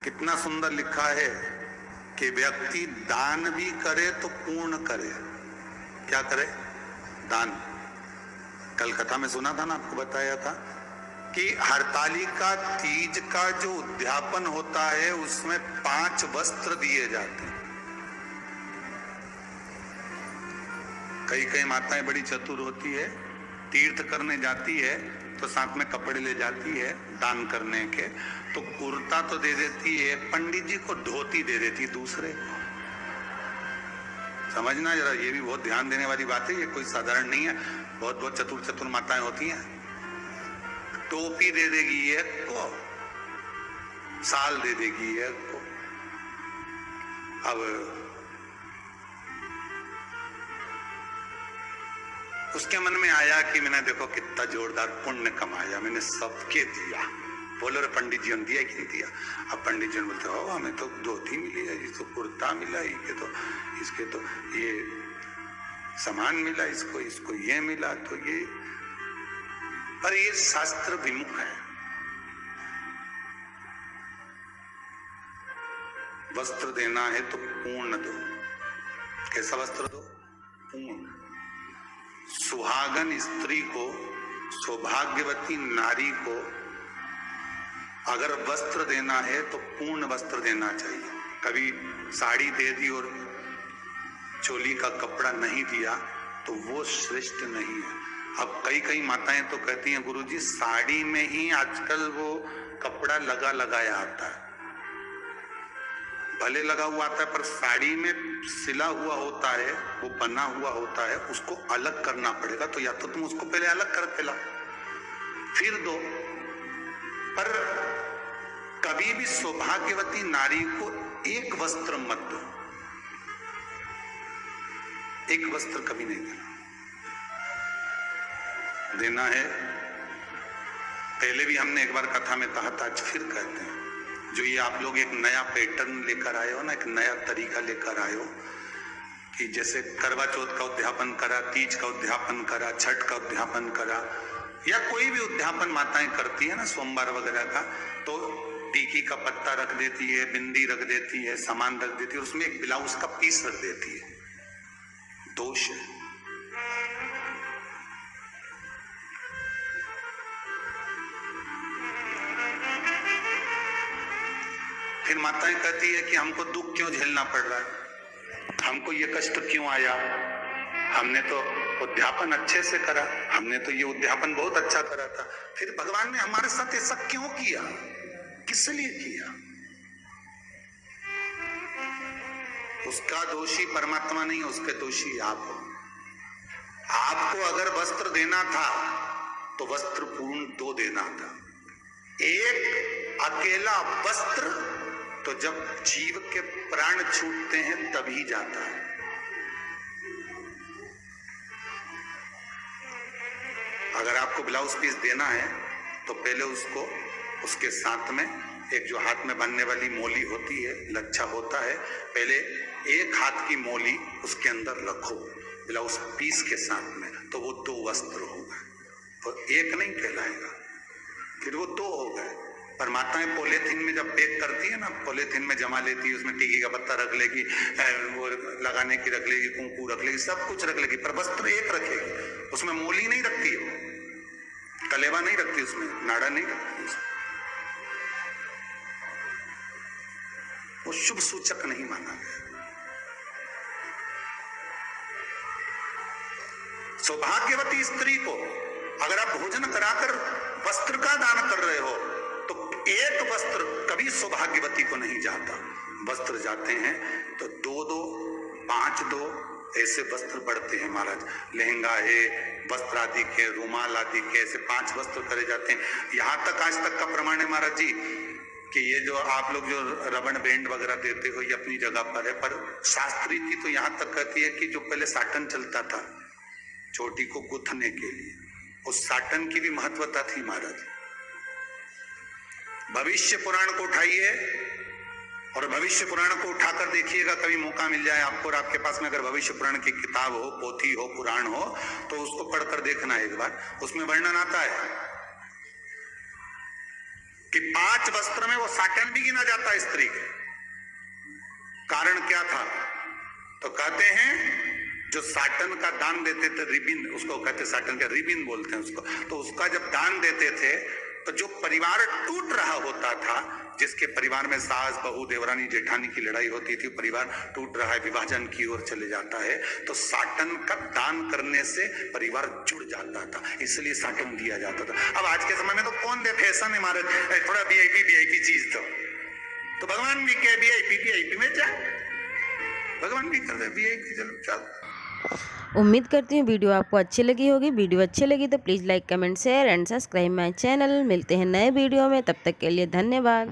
कितना सुंदर लिखा है कि व्यक्ति दान भी करे तो पूर्ण करे। क्या करे? दान। कल कथा में सुना था ना, आपको बताया था कि हरतालिका तीज का जो उद्यापन होता है उसमें 5 वस्त्र दिए जाते हैं। कई कई माताएं बड़ी चतुर होती है, तीर्थ करने जाती है तो साथ में कपड़े ले जाती है दान करने के, तो कुर्ता तो दे देती है, पंडित जी को धोती दे देती दूसरे को। समझना जरा, ये भी बहुत ध्यान देने वाली बात है, ये कोई साधारण नहीं है। बहुत बहुत चतुर चतुर माताएं होती हैं। टोपी दे देगी एक को, साल दे देगी एक को। अब उसके मन में आया कि मैंने देखो कितना जोरदार पुण्य कमाया, मैंने सबके दिया। बोलो रे पंडित जी ने दिया कि नहीं दिया? अब पंडित जी ने बोलते हो हमें तो धोती मिली है, इसको कुर्ता मिला, इसके तो ये सामान मिला, इसको ये मिला, तो ये, पर ये शास्त्र विमुख है। वस्त्र देना है तो पूर्ण दो। कैसा वस्त्र दो? पूर्ण। सुहागन स्त्री को, सौभाग्यवती नारी को अगर वस्त्र देना है तो पूर्ण वस्त्र देना चाहिए। कभी साड़ी दे दी और चोली का कपड़ा नहीं दिया तो वो श्रेष्ठ नहीं है। अब कई कई माताएं तो कहती हैं गुरुजी साड़ी में ही आजकल वो कपड़ा लगा लगाया आता है। भले लगा हुआ आता है पर साड़ी में सिला हुआ होता है, वो बना हुआ होता है, उसको अलग करना पड़ेगा। तो या तो तुम उसको पहले अलग करके लाओ फिर दो। पर कभी भी सौभाग्यवती नारी को एक वस्त्र मत दो, एक वस्त्र कभी नहीं देना। देना है, पहले भी हमने एक बार कथा में कहा था, आज फिर कहते हैं, जो ये आप लोग एक नया पैटर्न लेकर आए हो ना, एक नया तरीका लेकर आए हो कि जैसे करवा चौथ का उद्यापन करा, तीज का उद्यापन करा, छठ का उद्यापन करा, या कोई भी उद्यापन माताएं करती है ना सोमवार वगैरह का, तो टीकी का पत्ता रख देती है, बिंदी रख देती है, सामान रख देती है, उसमें एक ब्लाउज का पीस रख देती है। दोष है। फिर माताएं कहती है कि हमको दुख क्यों झेलना पड़ रहा है, हमको ये कष्ट क्यों आया, हमने तो उद्यापन अच्छे से करा, हमने तो ये उद्यापन बहुत अच्छा करा था, फिर भगवान ने हमारे साथ ऐसा क्यों किया, किस लिए किया? उसका दोषी परमात्मा नहीं, उसके दोषी आप हो। आपको अगर वस्त्र देना था तो वस्त्र पूर्ण 2 देना था। एक अकेला वस्त्र तो जब जीव के प्राण छूटते हैं तभी जाता है। अगर आपको ब्लाउज पीस देना है तो पहले उसको, उसके साथ में एक जो हाथ में बांधने वाली मोली होती है, लच्छा होता है, पहले एक हाथ की मोली उसके अंदर रखो ब्लाउज पीस के साथ में, तो वो 2 वस्त्र होगा। तो एक नहीं कहलाएगा, फिर वो 2 हो गए। पर माताएं पॉलीथीन में जब पैक करती है ना, पॉलीथीन में जमा लेती है, उसमें टीकी का पत्ता रख लेगी, वो लगाने की रख लेगी, कुंकू रख लेगी, सब कुछ रख लेगी, पर वस्त्र एक रखेगी। उसमें मोली नहीं रखती है, कलेवा नहीं रखती, उसमें नाड़ा नहीं रखती, उसमें वो शुभ सूचक नहीं माना गया। सौभाग्यवती स्त्री को अगर आप भोजन कराकर वस्त्र का दान कर रहे हो तो एक वस्त्र कभी सौभाग्यवती को नहीं जाता। वस्त्र जाते हैं तो 2-2, 5-2 ऐसे वस्त्र बढ़ते हैं महाराज। लहंगा है, वस्त्र आदि के, रुमाल आदि के, ऐसे 5 वस्त्र करे जाते हैं। यहाँ तक आज तक का प्रमाण है महाराज जी कि ये जो आप लोग जो रबड़ बैंड वगैरह देते हो ये अपनी जगह पर है, पर शास्त्री की तो यहाँ तक कहती है कि जो पहले साटन चलता था चोटी को गुथने के लिए, उस साटन की भी महत्वता थी महाराज। भविष्य पुराण को उठाइए और भविष्य पुराण को उठाकर देखिएगा, कभी मौका मिल जाए आपको और आपके पास में अगर भविष्य पुराण की किताब हो, पोथी हो, पुराण हो, तो उसको पढ़कर देखना एक बार। उसमें वर्णन आता है कि 5 वस्त्र में वो साटन भी गिना जाता स्त्री के। कारण क्या था? तो कहते हैं जो साटन का दान देते थे, रिबिन उसको कहते, साटन का रिबिन बोलते हैं उसको, तो उसका जब दान देते थे तो जो परिवार टूट रहा होता था, जिसके परिवार में सास बहू देवरानी जेठानी की लड़ाई होती थी, परिवार टूट रहा है, विभाजन की ओर चले जाता है, तो साटन का दान करने से परिवार जुड़ जाता था, इसलिए साटन दिया जाता था। अब आज के समय में तो कौन दे, फैशन है हमारे, थोड़ा वीआईपी चीज तो भगवान भी कहे वीआईपी में जा, भगवान भी कर दे वीआईपी, चलो चल। उम्मीद करती हूँ वीडियो आपको अच्छी लगी होगी। वीडियो अच्छी लगी तो please like comment share and subscribe my channel. मिलते हैं नए वीडियो में, तब तक के लिए धन्यवाद।